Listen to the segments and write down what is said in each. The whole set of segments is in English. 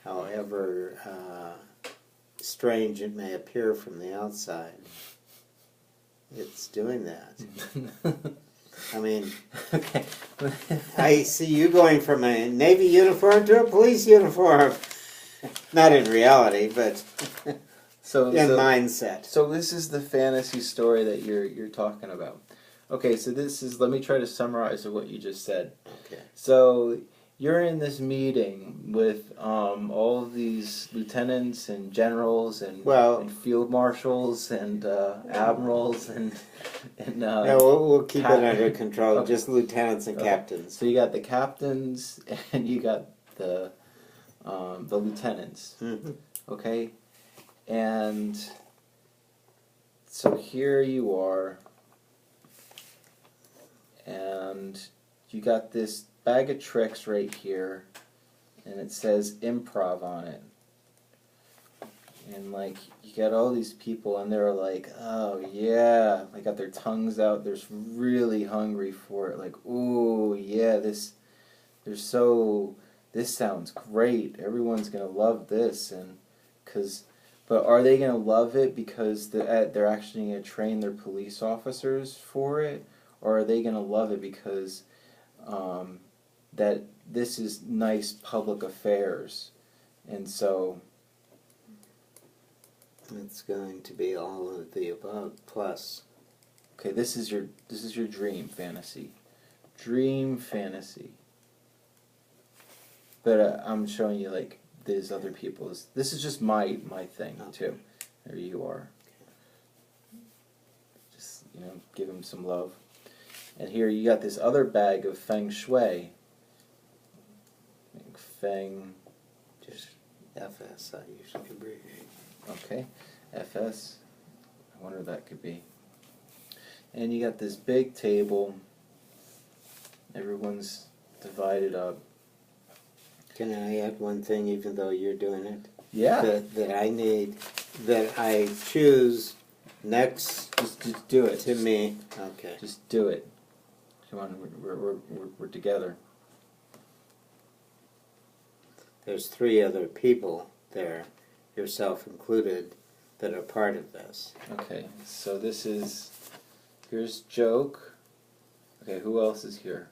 however strange it may appear from the outside. It's doing that. I mean, okay. I see you going from a Navy uniform to a police uniform. Not in reality, but so mindset. So this is the fantasy story that you're talking about. Okay, so this is, let me try to summarize what you just said. Okay. So you're in this meeting with all of these lieutenants and generals and field marshals and admirals and no, we'll keep it under control. Okay. Just lieutenants and captains. So you got the captains and you got the lieutenants. Mm-hmm. Okay, and so here you are, and you got this bag of tricks right here, and it says improv on it. And like, you got all these people, and they're like, oh yeah, they got their tongues out, they're really hungry for it, like, ooh yeah, this sounds great, everyone's gonna love this. And but are they gonna love it because they're actually gonna train their police officers for it, or are they gonna love it because that this is nice public affairs? And so it's going to be all of the above plus. Okay, this is your dream fantasy. Dream fantasy. But I'm showing you like there's other people's. This is just my thing too. There you are. Just, you know, give him some love. And here you got this other bag of feng shui. Feng. Just FS. I usually abbreviate. Okay, FS. I wonder what that could be. And you got this big table. Everyone's divided up. Can I add one thing, even though you're doing it? Yeah. That I choose next. Just do it. To me. Okay. Just do it. Come on, we're together. There's 3 other people there, yourself included, that are part of this. Okay, so here's Joke. Okay, who else is here?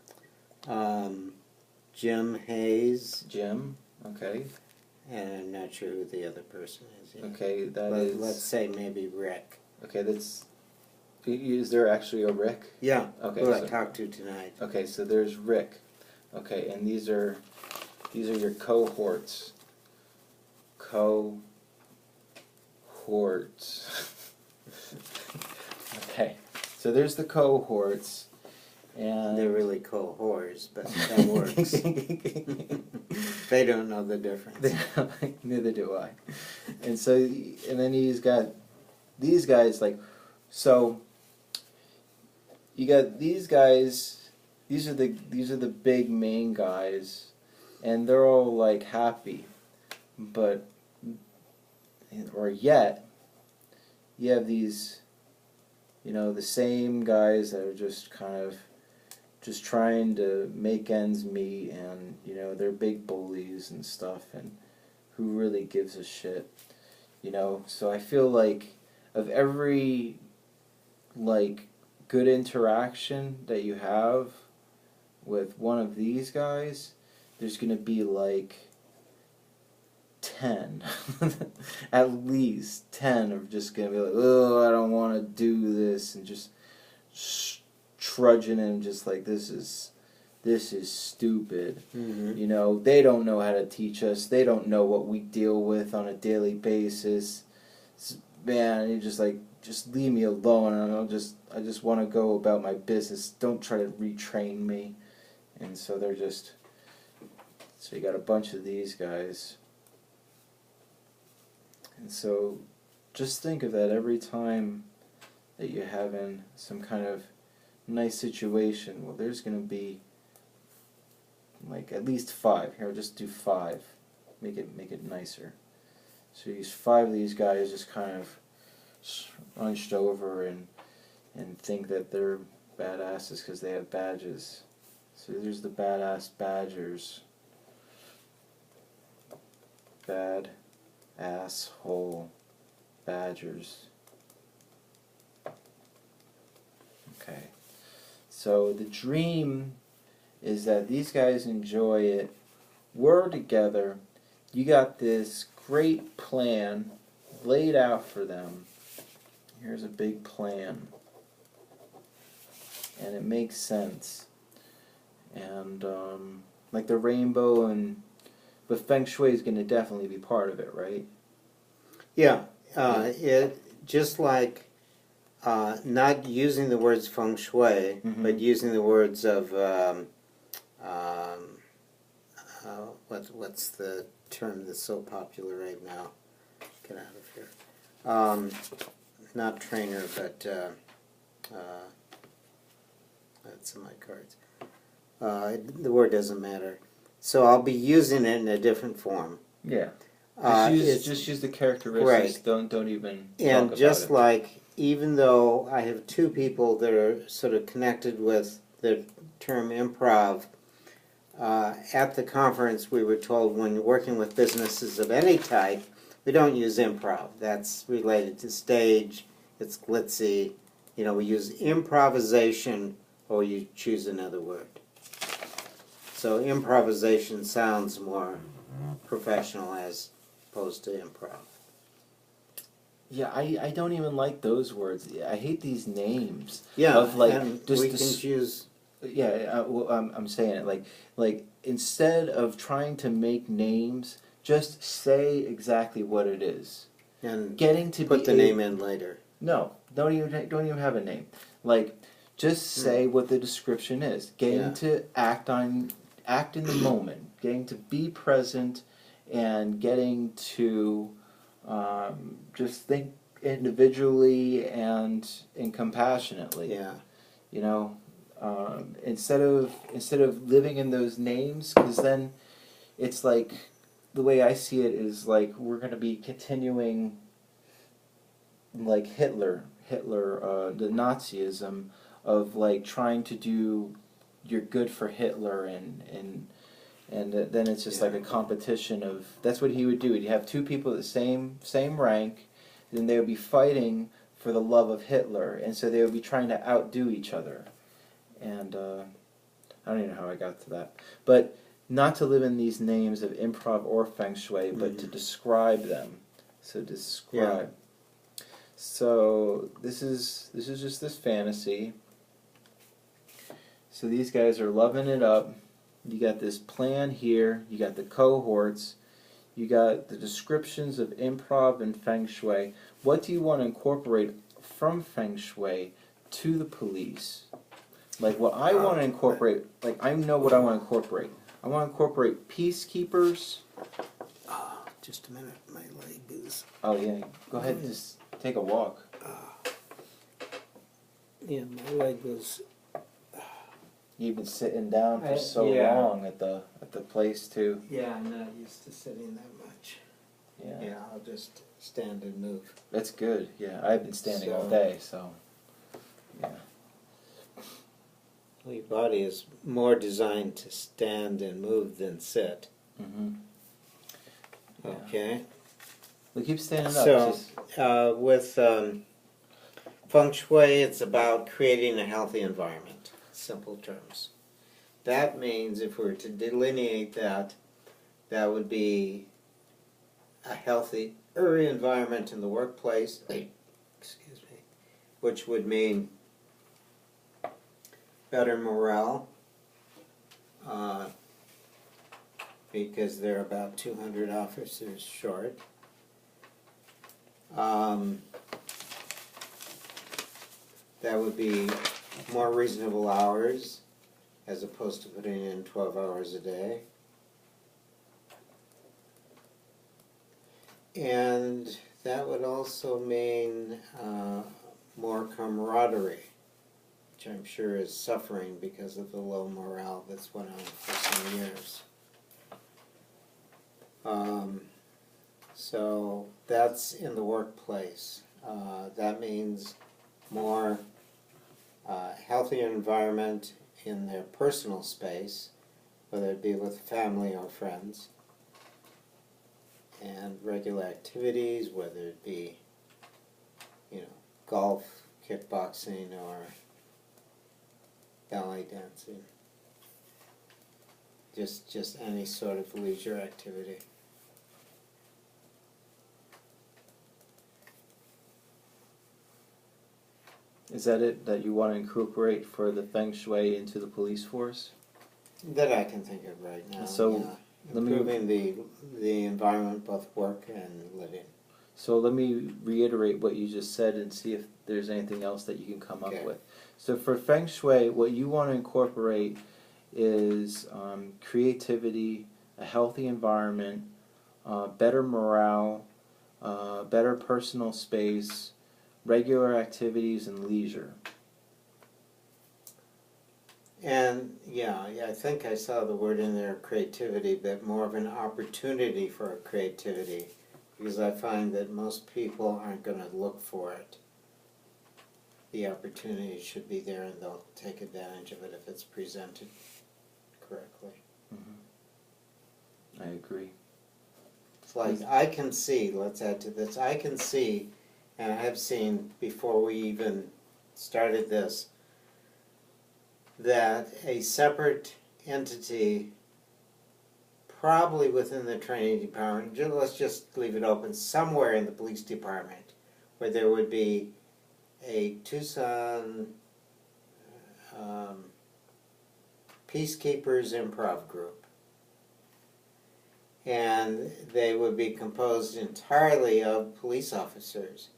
Jim Hayes. Jim, okay. And I'm not sure who the other person is yet. Okay, let's say maybe Rick. Okay, is there actually a Rick? Yeah, okay, who I talked to tonight. Okay, so there's Rick. Okay, and these are your cohorts. Okay, so there's the cohorts. And they're really co-whores, but that works. They don't know the difference. Neither do I. And so, and then he's got these guys, like, so you got these guys. These are the big main guys, and they're all like happy, but yet you have these, you know, the same guys that are just kind of just trying to make ends meet, and you know, they're big bullies and stuff, and who really gives a shit, you know? So I feel like of every like good interaction that you have with one of these guys, there's gonna be like 10 at least 10 are just gonna be like, oh, I don't want to do this, and just trudging and just like, this is stupid. Mm-hmm. You know, they don't know how to teach us. They don't know what we deal with on a daily basis. Man, you just like, just leave me alone, and I just want to go about my business. Don't try to retrain me. And so so you got a bunch of these guys. And so just think of that every time that you're having some kind of nice situation. Well, there's going to be like at least 5. Here, I'll just do 5. Make it nicer. So use 5 of these guys just kind of hunched over and think that they're badasses because they have badges. So there's the badass badgers. bad asshole badgers. Okay. So the dream is that these guys enjoy it. We're together. You got this great plan laid out for them. Here's a big plan. And it makes sense. And like the rainbow, but Feng Shui is going to definitely be part of it, right? Yeah. It just like not using the words Feng Shui, but using the words of what's the term that's so popular right now? Get out of here. Not trainer, but that's in my cards. The word doesn't matter. So I'll be using it in a different form. Yeah. Just use the characteristics. Right. Don't even talk and about just it. like, even though I have two people that are sort of connected with the term improv, at the conference we were told when you're working with businesses of any type, we don't use improv. That's related to stage. It's glitzy. You know, we use improvisation, or you choose another word. So improvisation sounds more professional as opposed to improv. Yeah, I don't even like those words. I hate these names. Yeah, of like and just we can choose. Yeah, well, I'm saying it like instead of trying to make names, just say exactly what it is. And getting to put the name in later. No, don't even have a name. Like, just say what the description is. Getting to act in the moment. Getting to be present, and getting to just think individually and compassionately. Yeah. You know, instead of living in those names, because then it's like, the way I see it is like we're going to be continuing like Hitler, the Nazism of like trying to do you're good for Hitler, and then it's just like a competition of, that's what he would do. He'd have two people at the same rank, then they would be fighting for the love of Hitler, and so they would be trying to outdo each other. And I don't even know how I got to that, but not to live in these names of improv or Feng Shui, but to describe them. So describe. Yeah. So this is just this fantasy. So these guys are loving it up. You got this plan here. You got the cohorts. You got the descriptions of improv and Feng Shui. What do you want to incorporate from Feng Shui to the police? Like what I want to incorporate, like I know what I want to incorporate. I want to incorporate peacekeepers. Just a minute, my leg is... Oh yeah, go ahead and just take a walk. Yeah, my leg was... You've been sitting down for so long at the place too. Yeah, I'm not used to sitting that much. Yeah, I'll just stand and move. That's good. Yeah, I've been standing all day, so yeah. Well, your body is more designed to stand and move than sit. Okay. We keep standing up. So, with Feng Shui, it's about creating a healthy environment. Simple terms. That means, if we were to delineate that, that would be a healthier environment in the workplace, excuse me, which would mean better morale, because they're about 200 officers short. That would be more reasonable hours, as opposed to putting in 12 hours a day. And that would also mean more camaraderie, which I'm sure is suffering because of the low morale that's went on for some years. So that's in the workplace. That means more healthier environment in their personal space, whether it be with family or friends. regular activities, whether it be, golf, kickboxing, or ballet dancing. Just any sort of leisure activity. Is that it, that you want to incorporate for the Feng Shui into the police force? That I can think of right now. So, yeah. Improving the environment, both work and living. So let me reiterate what you just said and see if there's anything else that you can come up with. So for Feng Shui, what you want to incorporate is creativity, a healthy environment, better morale, better personal space, regular activities, and leisure. And yeah, I think I saw the word in there, creativity, but more of an opportunity for creativity, because I find that most people aren't going to look for it. The opportunity should be there, and they'll take advantage of it if it's presented correctly. I agree. It's like, I can see, let's add to this, I can see, and I have seen before we even started this, that a separate entity, probably within the training department, let's just leave it open, somewhere in the police department, where there would be a Tucson Peacekeepers Improv Group. And they would be composed entirely of police officers.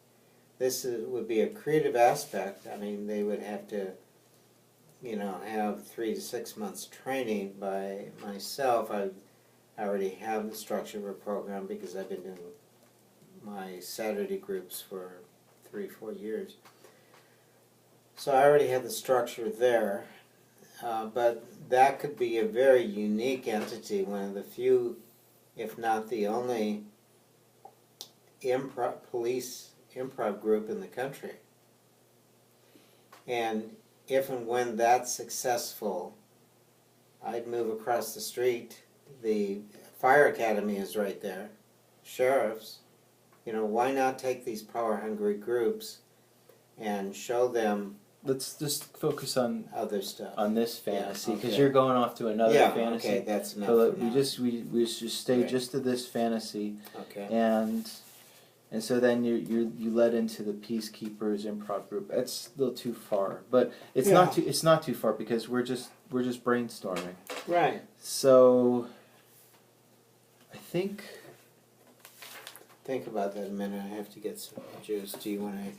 This would be a creative aspect. I mean, they would have to have 3 to 6 months training. By myself, I already have the structure of a program because I've been doing my Saturday groups for 3-4 years. So I already have the structure there, but that could be a very unique entity, one of the few, if not the only, police improv group in the country. And if and when that's successful, I'd move across the street. The fire academy is right there. Sheriffs, why not take these power-hungry groups and show them? Let's just focus on other stuff, on this fantasy, because okay. you're going off to another fantasy. Okay, that's enough. So for now. we just stay just to this fantasy, Okay. and so then you led into the Peacekeepers Improv Group. That's a little too far, but it's not too far because we're just brainstorming. Right. So I think about that a minute. I have to get some juice. Do you want to?